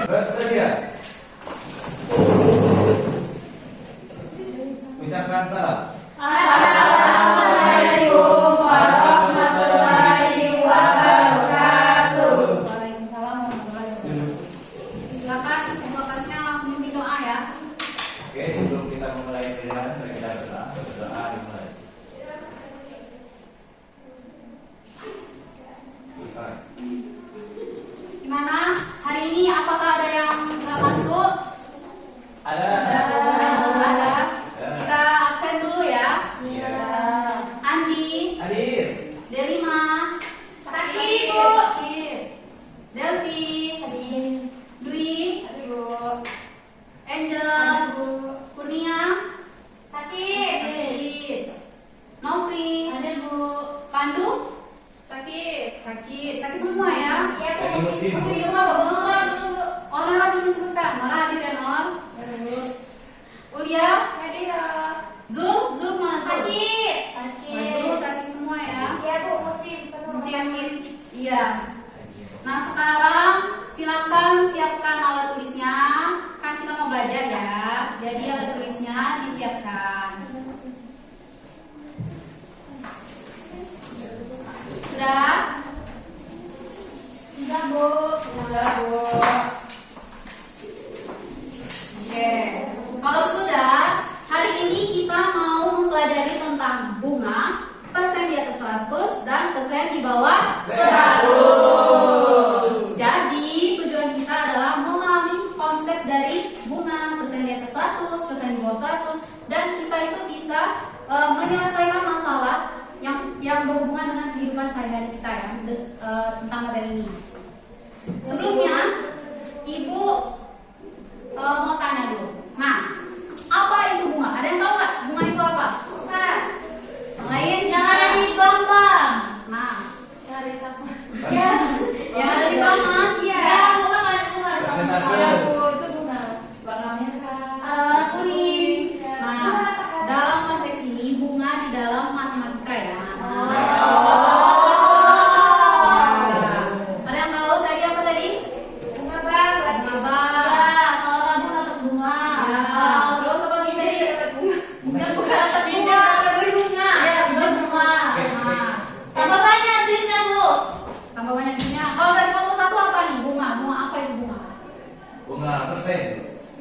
Bersedia? Ucapkan salam. Assalamualaikum warahmatullahi wabarakatuh. Waalaikumsalam warahmatullahi wabarakatuh. Silakan lokasinya langsung memimpin doa ya. Oke, sebelum kita memulai pilihan, mari kita berdoa dimulai. Selesai. Gimana? Hari ini apakah ada yang nggak masuk? Ada. Ada. Kita absen dulu ya. Iya. Andi, Hadir. Delima, Sakit. Sakit. Delvi, Dwi, Angel, Kurnia, sakit. Nofri, Pandu, sakit semua ya. Lagi musim. Orang belum disebutkan, malah hadir ya Nor. Ulia, Zul mana Zul? Waduh, sakit semua ya. Iya. Nah sekarang silakan siapkan alat tulisnya. Kan kita mau belajar ya. Jadi alat tulisnya disiapkan. Sudah? Sudah Bu. Oke. Kalau sudah, hari ini kita mau mempelajari tentang bunga, persen di atas 100 dan persen di bawah 100. Jadi tujuan kita adalah memahami konsep dari bunga, persen di atas 100, persen di bawah 100, dan kita itu bisa menyelesaikan masalah yang berhubungan dengan kehidupan sehari-hari kita ya, tentang materi ini. Sebelumnya, Ibu mau tanya dulu. Nah, apa itu bunga? Ada yang tahu nggak bunga itu apa? Lain? Yang ada di Bambang. Nah, Ya. yang ada di taman, Ya, ya. bukan ada bunga. Persentase. Itu bunga warna merah. Kuning. Nah, dalam konteks ini bunga di dalam matematika ya. Ada yang tahu tadi apa tadi? Bunga bang. Ya, kalau rambut atau bunga. Ya. Terus apa lagi tadi? Bukan tapi Bunga. Berbunga. Ya, bukan bunga. Nah, Tambah banyak duitnya, Bu. tambah banyak duitnya. Kalau dari kamu satu apa nih? Bunga. Bunga apa itu bunga? Bunga persen.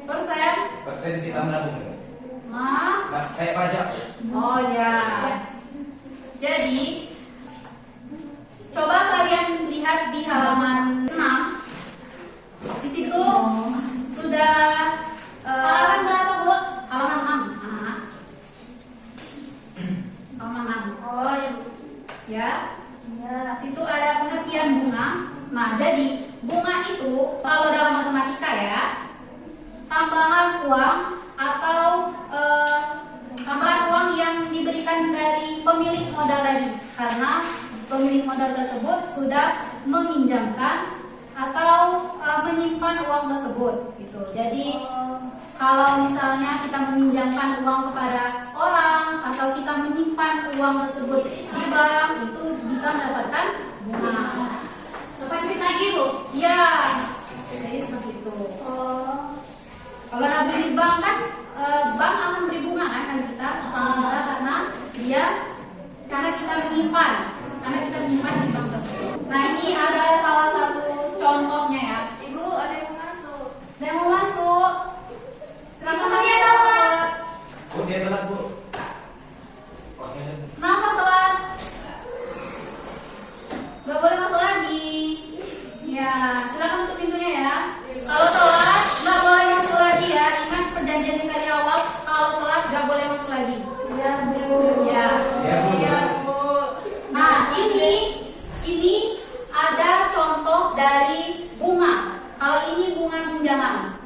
Persen. Persen kita menabung. Nah. Nah, kayak pajak. Oh ya. Jadi coba kalian lihat di halaman 6. Di situ sudah Halaman berapa, Bu? halaman 6, anak-anak. Halaman 6. Oh, ya, Bu. Ya. Ya. Situ ada pengertian bunga. Nah, jadi bunga itu kalau dalam matematika ya, tambahan uang atau tambahan uang yang diberikan dari pemilik modal tadi, karena pemilik modal tersebut sudah meminjamkan atau menyimpan uang tersebut gitu. Jadi kalau misalnya kita meminjamkan uang kepada orang atau kita menyimpan uang tersebut di bank, itu bisa mendapatkan bunga. Dapat duit lagi, Bu. Iya, jadi seperti itu. Oh. Kalau nabung di bank kan, bank akan beri bunga kan kita sama kita karena kita menyimpan di bank tersebut. Nah ini ada salah satu contohnya ya. Ibu, ada yang mau masuk. Ada yang mau masuk? Silakan Ibu, masuk. dia telat. Bu, dia telat, Bu. Oke. Kenapa telat? Gak boleh masuk lagi. Ya, silakan tutup pintunya ya. Kalau telat, gak boleh masuk lagi ya. Ingat perjanjian kita di awal, kalau telat gak boleh masuk lagi. Ya, Bu. Ya. Ya, Bu. Iya, Bu. Nah, ini ada contoh dari bunga. Kalau ini bunga pinjaman.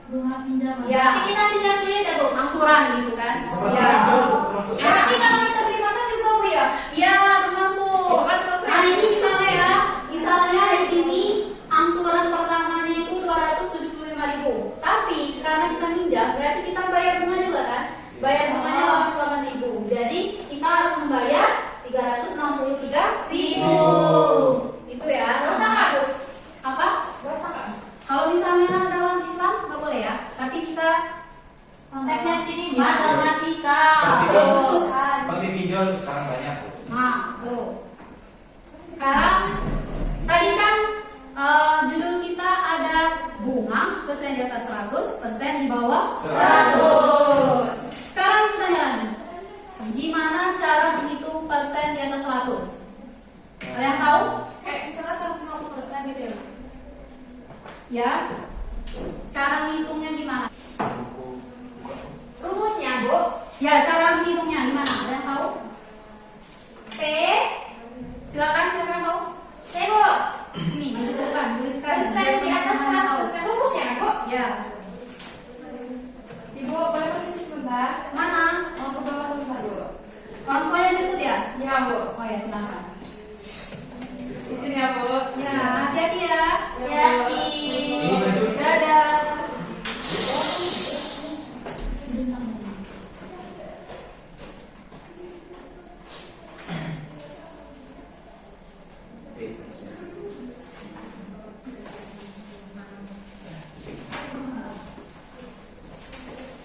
Bunga pinjaman. Ya. Tapi kita pinjam duit ya, Bu. Angsuran gitu kan. Seperti Ya. itu, termasuk. Tapi kalau kita beri makan juga Bu ya? Iya, termasuk. Nah, ini misalnya di sini angsuran pertamanya itu 275.000. Tapi karena kita minjam, berarti kita bayar bunga juga kan? Bayar bunganya 88.000. Jadi kita harus membayar 363.000. Itu ya. Dosa nggak, Bu? Apa? Dosa nggak? Kalau misalnya bunga persen di atas 100, persen di bawah 100. Sekarang kita tanya lagi, gimana cara menghitung persen di atas 100? Ada yang tahu? Kayak misalnya 150% gitu ya, Bu? Ya. Cara menghitungnya gimana? Rumusnya, Bu. Ya, cara menghitungnya gimana? Ada yang tahu? P. Silakan, siapa yang tahu? P, Bu. Ini, tuliskan. Persen di atas Mana yang tahu? 100%. Rumusnya, Bu. Ya. Ibu, boleh permisi sebentar? Mana? Mau ke bawah sebentar, Bu. Orang tuanya jemput ya? Ya, Bu. Oh ya, silakan. Itu ya, Bu. Ya, hati-hati ya. Hati. Dadah.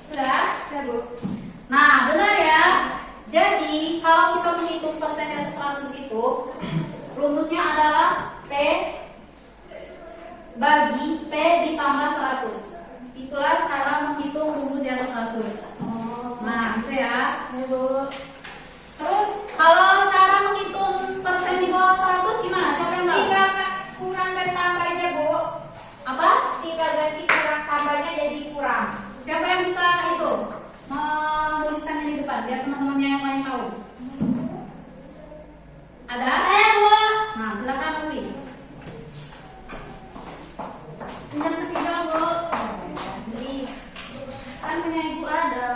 Sudah? Sudah, Bu. Nah, benar ya. Jadi, kalau kita menghitung persen di atas 100 itu, rumusnya adalah P bagi P ditambah 100. Itulah cara menghitung rumus di atas 100. Nah, gitu ya. Ya, Bu. Terus, kalau cara menghitung persen di bawah 100 gimana? Siapa yang tahu? Tinggal kurang dan tambah aja, Bu. Apa? Tinggal ganti kurang tambahnya jadi kurang. Siapa yang bisa itu? Menuliskannya di depan, biar teman-temannya yang lain tahu. Ada? Saya, Bu. Nah, silakan tulis. Pinjam sepeda, Bu. Jadi, Kan punya Ibu ada.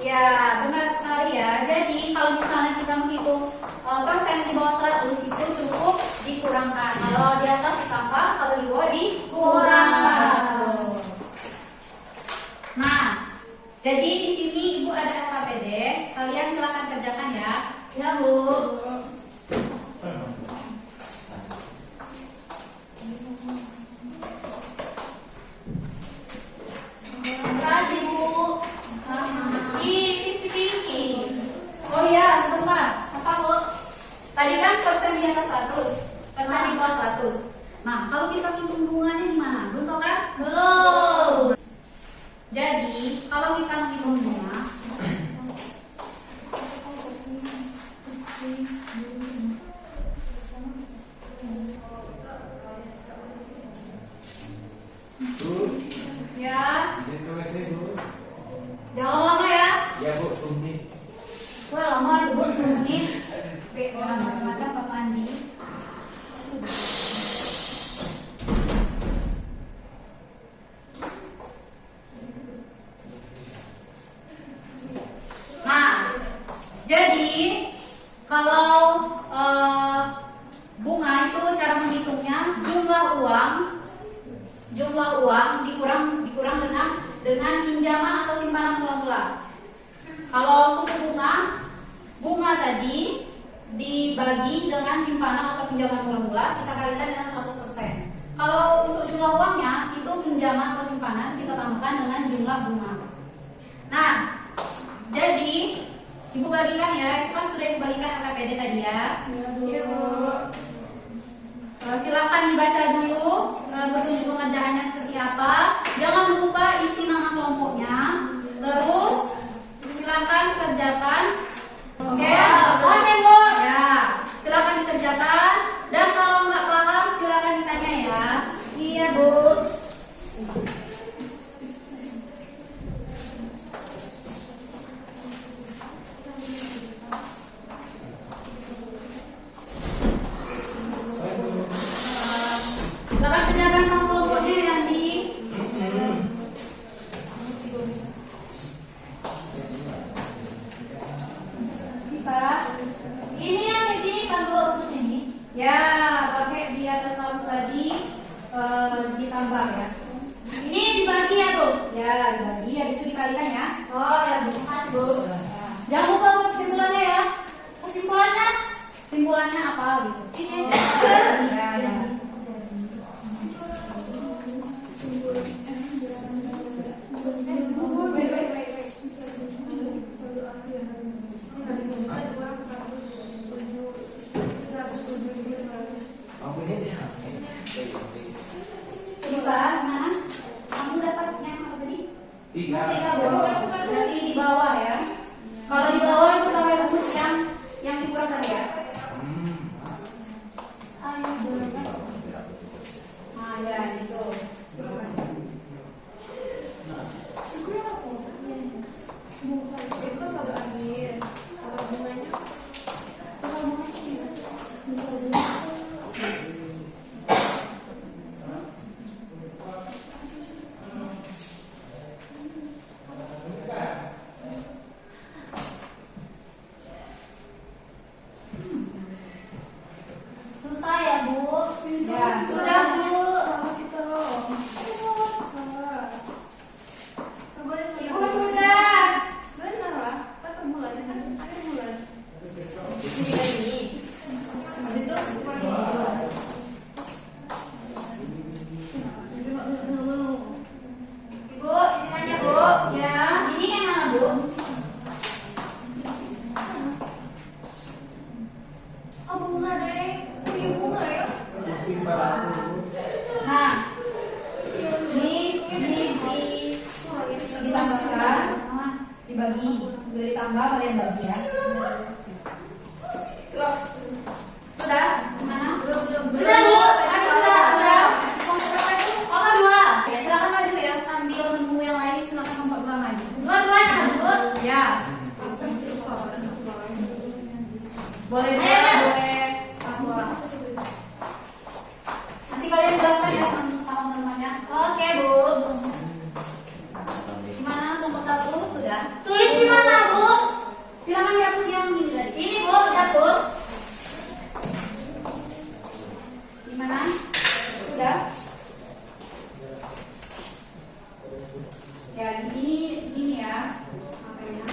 ya benar sekali ya. Jadi kalau misalnya kita menghitung persen di bawah 100 itu cukup dikurangkan. Kalau di atas ditambah, kalau di bawah dikurangkan. Nah, jadi di sini Ibu ada LKPD. Kalian silakan kerjakan ya. Ya, Bu. Terima kasih, Bu. Sama. Ini. Oh iya, sebentar. Apa, Bu? Tadi kan persen di atas 100, persen di bawah 100. Nah, kalau kita hitung bunganya di mana? Belum tahu kan? Belum. Jadi, kalau kita menghitung bunga, Bu, ya, izin tulis ya, Bu. jangan lama ya. Ya, Bu, sumi. Wah, lama itu, Bu. Ini. Jangan macam-macam Pak Andi. Nah, jadi kalau bunga itu cara menghitungnya jumlah uang dikurang dengan pinjaman atau simpanan mula-mula. Kalau suku bunga tadi dibagi dengan simpanan atau pinjaman mula-mula, kita kalikan dengan 100%. Kalau untuk jumlah uangnya itu pinjaman atau simpanan kita tambahkan dengan jumlah bunga. Nah, jadi Ibu bagikan ya, itu kan sudah Ibu bagikan LKPD tadi ya. Ya, Bu. Silakan dibaca dulu petunjuk pengerjaannya seperti apa. Jangan lupa isi nama kelompoknya. Terus silakan kerjakan. Oke? Oke, Bu. Ya, silakan dikerjakan. Dan kalau nggak paham silakan ditanya ya. Iya, Bu. Silakan kerjakan sama kelompoknya ya, Andi. Bisa? Ini yang ini kan, Bu, ke sini. Ya, pakai di atas 100 tadi ditambah ya. Ini dibagi ya, Bu. Ya, dibagi ya, disuruh dikalikan ya. Oh, ya, Bu. Makasih, Bu. Jangan lupa buat kesimpulannya ya. Kesimpulannya? Kesimpulannya apa gitu. Ini. Ya, ya. 3. Berarti di bawah ya. Kalau di bawah itu pakai rumus yang dikurang tadi ya. Nah, ya gitu. Susah ya, Bu. Ya. Sudah, Bu. Ibu sudah. Ibu, isinya Bu. Ya. Ini yang mana, Bu? Nah, ditambahkan, dibagi, sudah ditambah kalian bagi ya. Sudah? Mana? Sudah, Bu. Sudah. Nomor 2. Ya, silakan maju ya sambil menunggu yang lain. Silakan nomor 2 maju. Dua-duanya, Bu. Ya. Boleh dua, boleh satu orang. Nanti kalian jelaskan ya sama teman-temannya. Oke, Bu. Gimana nomor 1 sudah? Tulis di mana, Bu? Silakan dihapus yang ini tadi. Ini, Bu, dihapus. Gimana? Sudah? Ya, gini ya. Makanya.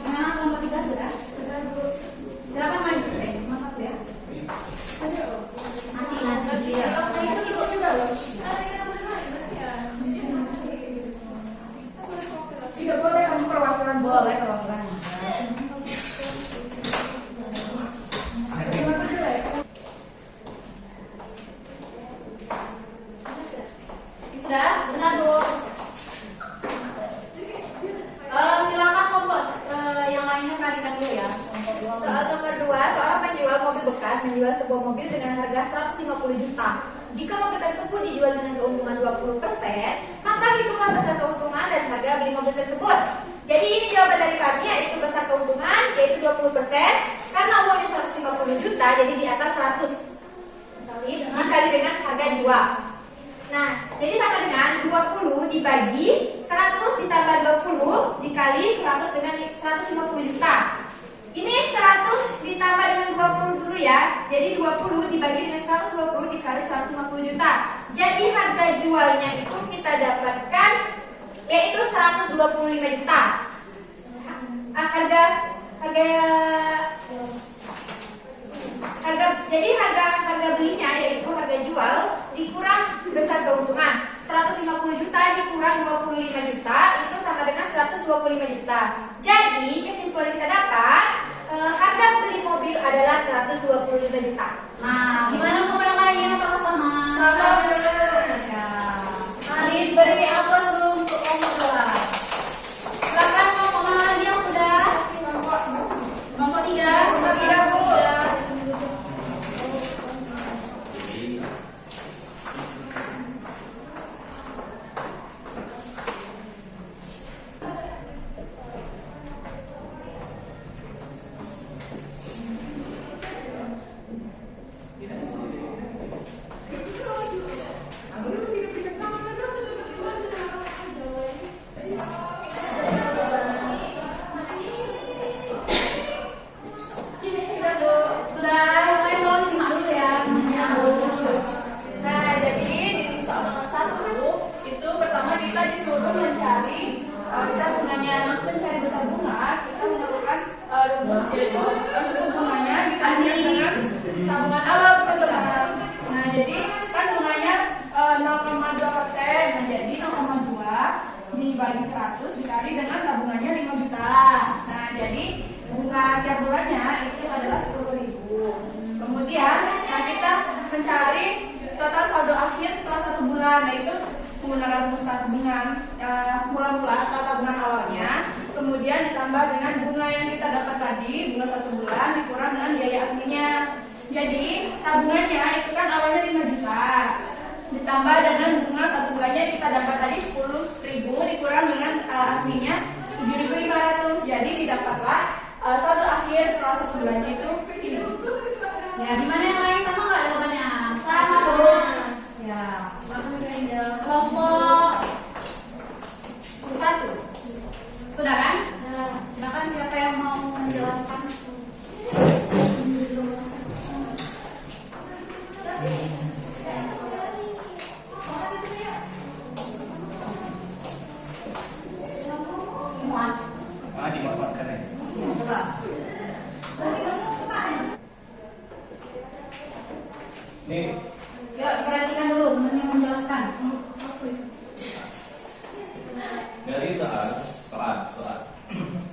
Gimana nomor 3 sudah? Silakan maju. Nomor 1 ya. Nanti ya. Tidak boleh kamu perwakilan boleh perwakilan. Sudah? Sudah, Bu. Silakan kelompok yang lainnya perhatikan dulu ya. Kelompok 2. Soal nomor 2, seorang penjual mobil bekas menjual sebuah mobil dengan harga 150 juta. Jika mobil tersebut dijual dengan keuntungan 20%, maka hitunglah besar keuntungan dan harga beli mobil tersebut. Jadi ini jawaban dari kami, yaitu besar keuntungan yaitu 20%. Karena uangnya 150 juta, jadi di atas 100 dikali dengan harga jual. Nah, jadi sama dengan 20 dibagi 100 ditambah 20 dikali 100 dengan 150 juta. Ini 100 ditambah dengan 20 dulu ya. Jadi 20 dibagi dengan 120 dikali 150 juta. Jadi harga jualnya itu kita dapatkan yaitu 125 juta. Jadi harga belinya yaitu harga jual dikurang besar keuntungan. 150 juta dikurang 25 juta itu sama dengan 125 juta. Jadi kesimpulan kita dapat harga beli mobil adalah 125 juta. Nah, gimana kelompok yang lainnya sama-sama? Sama. Ya. Mari beri aplaus dulu untuk kelompok 2. Silakan kelompok mana lagi yang sudah? Kelompok 3. Kelompok 3, Bu. itu menggunakan rumus tabungan mula-mula atau tabungan awalnya, kemudian ditambah dengan bunga yang kita dapat tadi, bunga 1 bulan dikurang dengan biaya adminnya. Jadi tabungannya itu kan awalnya 5 juta, ditambah dengan bunga 1 bulannya kita dapat tadi 10.000 dikurang dengan adminnya 7.500. Jadi didapatlah saldo akhir setelah 1 bulannya itu ini. Ya, gimana yang lain sama nggak jawabannya? Sama, Bu. Ya, kelompok 1. Sudah kan? Silakan siapa yang mau menjelaskan? Semua. Dimanfaatkan ya. Coba. Nih, Ya, perhatikan dulu teman yang menjelaskan. dari soal.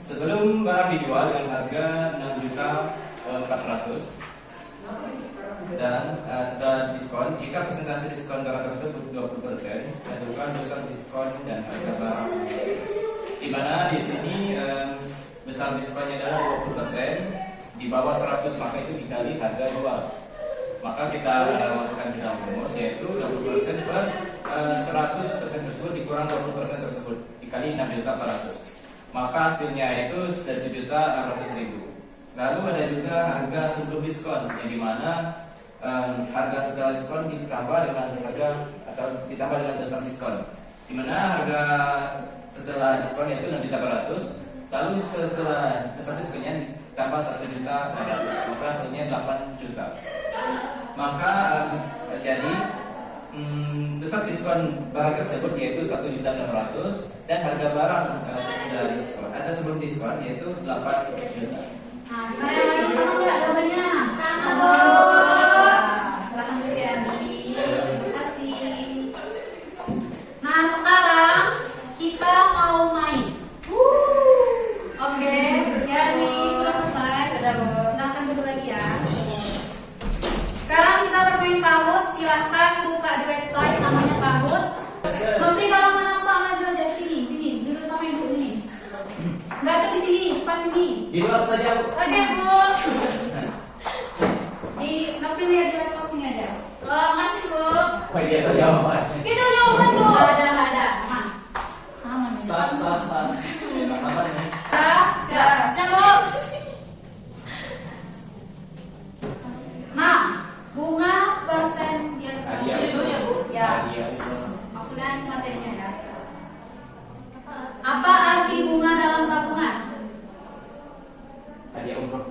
Sebelum barang dijual dengan harga 6.400.000 dan setelah diskon, jika persentase diskon barang tersebut 20%, tentukan besar diskon dan harga barang. Di mana di sini besar diskonnya adalah 20%, di bawah 100 maka itu dikali harga jual. Maka kita masukkan ke dalam rumus, yaitu 20% per 100% tersebut dikurang 20% tersebut dikali 6.400.000. Maka hasilnya itu 1.600.000. Lalu ada juga harga sebelum diskon, yang dimana harga setelah diskon ditambah dengan harga atau ditambah dengan besar diskon. Dimana harga setelah diskon yaitu 6.400.000, lalu setelah besar diskonnya ditambah 1.400.000, maka hasilnya 8 juta. Maka jadi besar diskon barang tersebut yaitu 1.600.000 dan harga barang sesudah diskon atau sebelum diskon yaitu 8 juta. Nah, gimana yang lain sama nggak jawabannya? Sama. Silakan Bu Yani. Terima kasih. Nah, sekarang kita mau main. Oke, Yani sudah selesai. Sudah, Bu. Silakan duduk lagi ya. Sekarang kita bermain Kahoot. Silahkan buka di website namanya Kahoot. Memberi kalau apa maju aja sini, duduk sama ibu ini. Enggak tuh di sini, depan sini. Di luar saja. Oke, Bu. Di Nopri lihat di laptop sini aja. Oh, makasih, Bu. Wah, dia tahu jawaban. Kita jawaban, Bu. Enggak ada. Sama. Start. Nggak sabar ini. Siap. Nah, bunga persen di atas Hadiah. Ya. Hadiah. Maksudnya ini materinya ya. Apa arti bunga dalam tabungan? Hadiah umroh.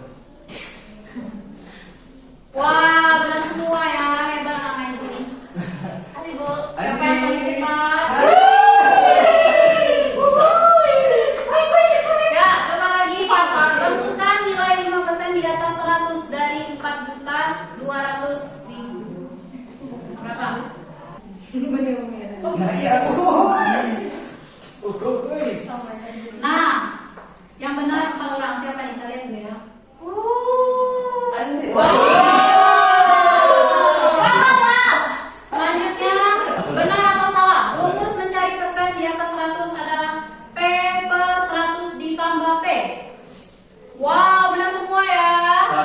Wah, benar semua ya, hebat anak ibu ini. Makasih, Bu. Siapa yang paling cepat? Ya, coba lagi. Tentukan nilai 5% di atas 100 dari 4.200.000. Berapa? Nah, iya. Guys. Nah, yang benar kalau orang siapa nih kalian dulu ya? Selanjutnya, benar atau salah? Rumus mencari persen di atas 100 adalah P per 100 ditambah P. Wow, benar semua ya.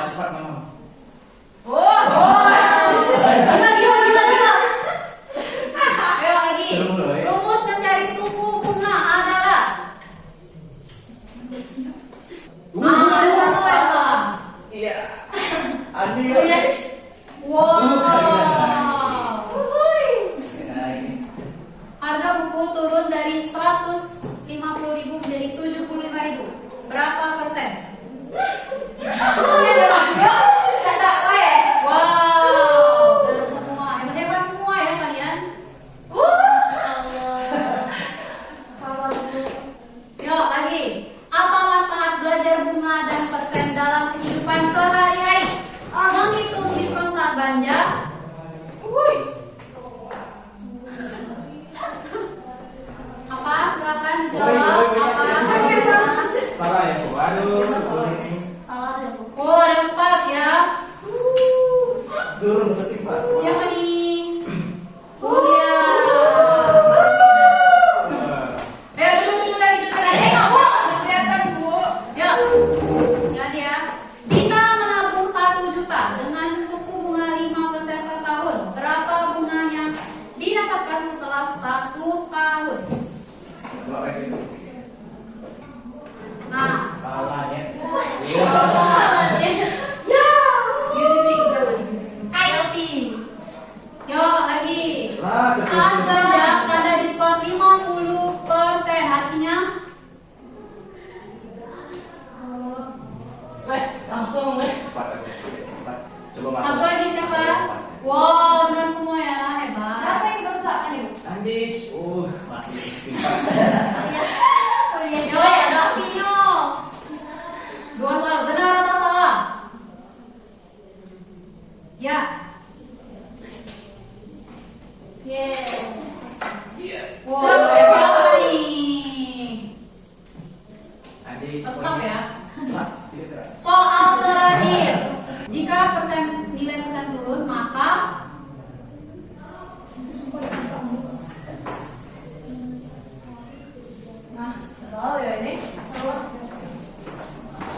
Cepat mama. Gila. Ayo lagi. Seru loh, ya. Rumus mencari suku bunga adalah ada satu ya. Iya. Andi. Wow. Nah, ini. Harga buku turun dari 150.000 menjadi 75.000. Berapa persen? Wow, benar semua. Hebat semua ya kalian. Yuk lagi. Apa manfaat belajar bunga dan persen dalam kehidupan sehari-hari? Menghitung diskon saat belanja. Apa? Silakan jawab. Apa? Salah ya, Bu. Aduh. Salah ya, Bu. Oh, korek itu. Nah, Salahnya. ya, Yudi coba. Selfie. Yo lagi. Lah, Saat kerja ada diskon 50%, artinya Langsung cepat aku. Cepat. Coba masuk. satu lagi siapa? Wow, benar semua ya, hebat. Berapa yang dibagi-bagi nih, Bu? Andis, masih istighfar. Oh iya, Yo, ada Pino. dua salah, benar atau salah? Ya. Yeah. Wow, siapa nih? Andis, Tetap ya. Cepat, tidak keras. Soal terakhir, jika nilai persen turun, maka Nah, tahu ya ini.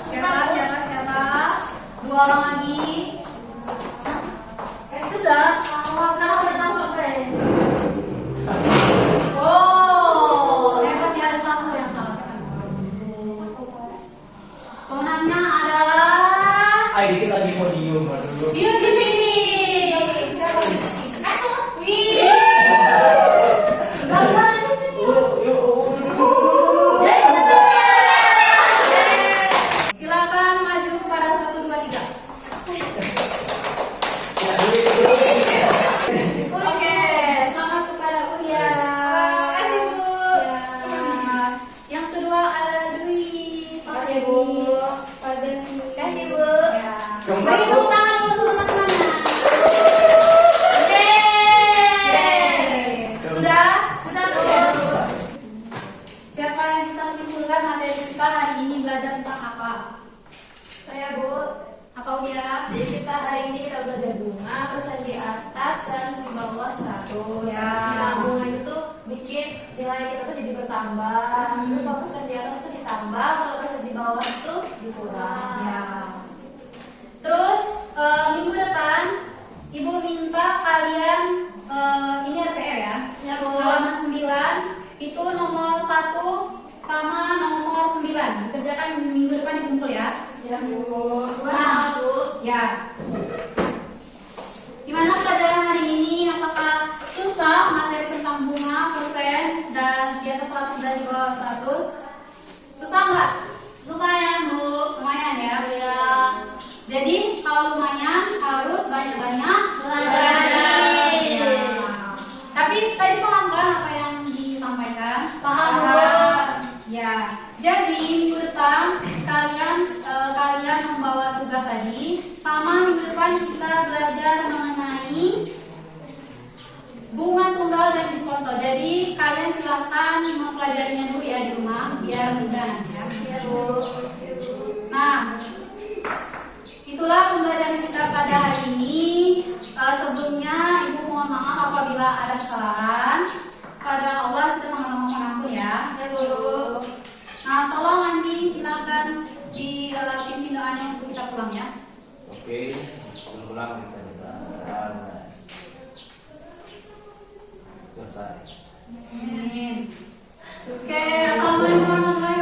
siapa? Dua orang lagi. Sudah. Kenapa guys? Oh, hebat ya, ada satu yang salah. Pemenangnya adalah Ay, dikit lagi podium, aduh. dia gini. Siapa? Wih. Gambar ini. Silakan maju pada 1, 2, 3. Oke, selamat kepada Uya. Makasih, Bu. Ya. Yang kedua ada Dwi. Selamat ya, Bu. Pada Kasih, Bu. Ya. Keempat, Beri Bu. tepuk tangan dulu untuk teman-temannya. Yeay. Sudah? Sudah, Bu. Siapa yang bisa menyimpulkan materi kita hari ini belajar tentang apa? Saya, Bu. Apa Uya? Jadi kita hari ini kita belajar bunga, persen di atas dan di bawah 100. Ya. Nah, bunga itu tuh bikin nilai kita tuh jadi bertambah. Terus kalau persen di atas tuh ditambah, kalau persen di bawah itu dikurang. Ya. Terus minggu depan Ibu minta kalian ini ada PR ya. Ya, Bu. Halaman 9 itu nomor 1 sama nomor 9. Dikerjakan minggu depan dikumpul ya. Ya, Bu. Nah. Bu. Ya. Gimana pelajaran hari ini? Apakah susah materi tentang bunga, persen, dan di atas 100 dan di bawah 100? Susah nggak? Lumayan, Bu. Lumayan ya. Ya. Jadi kalau lumayan harus banyak-banyak Belajar. Ya. Tapi tadi paham kan apa yang disampaikan? Paham, Bu. Ya. Jadi minggu depan kalian membawa tugas tadi. Sama minggu depan kita belajar mengenai bunga tunggal dan diskonto. Jadi kalian silahkan mempelajarinya dulu ya di rumah biar mudah ya. Ya, Bu. Nah, itulah pembelajaran kita pada hari ini. Sebelumnya Ibu mohon maaf apabila ada kesalahan. Pada Allah kita sama-sama mengampun ya. Ya, Bu. Nah, tolong nanti silakan dipimpin doanya untuk kita pulang ya. Oke, sebelum pulang kita berdoa. Selesai. Amin. Oke, assalamualaikum warahmatullahi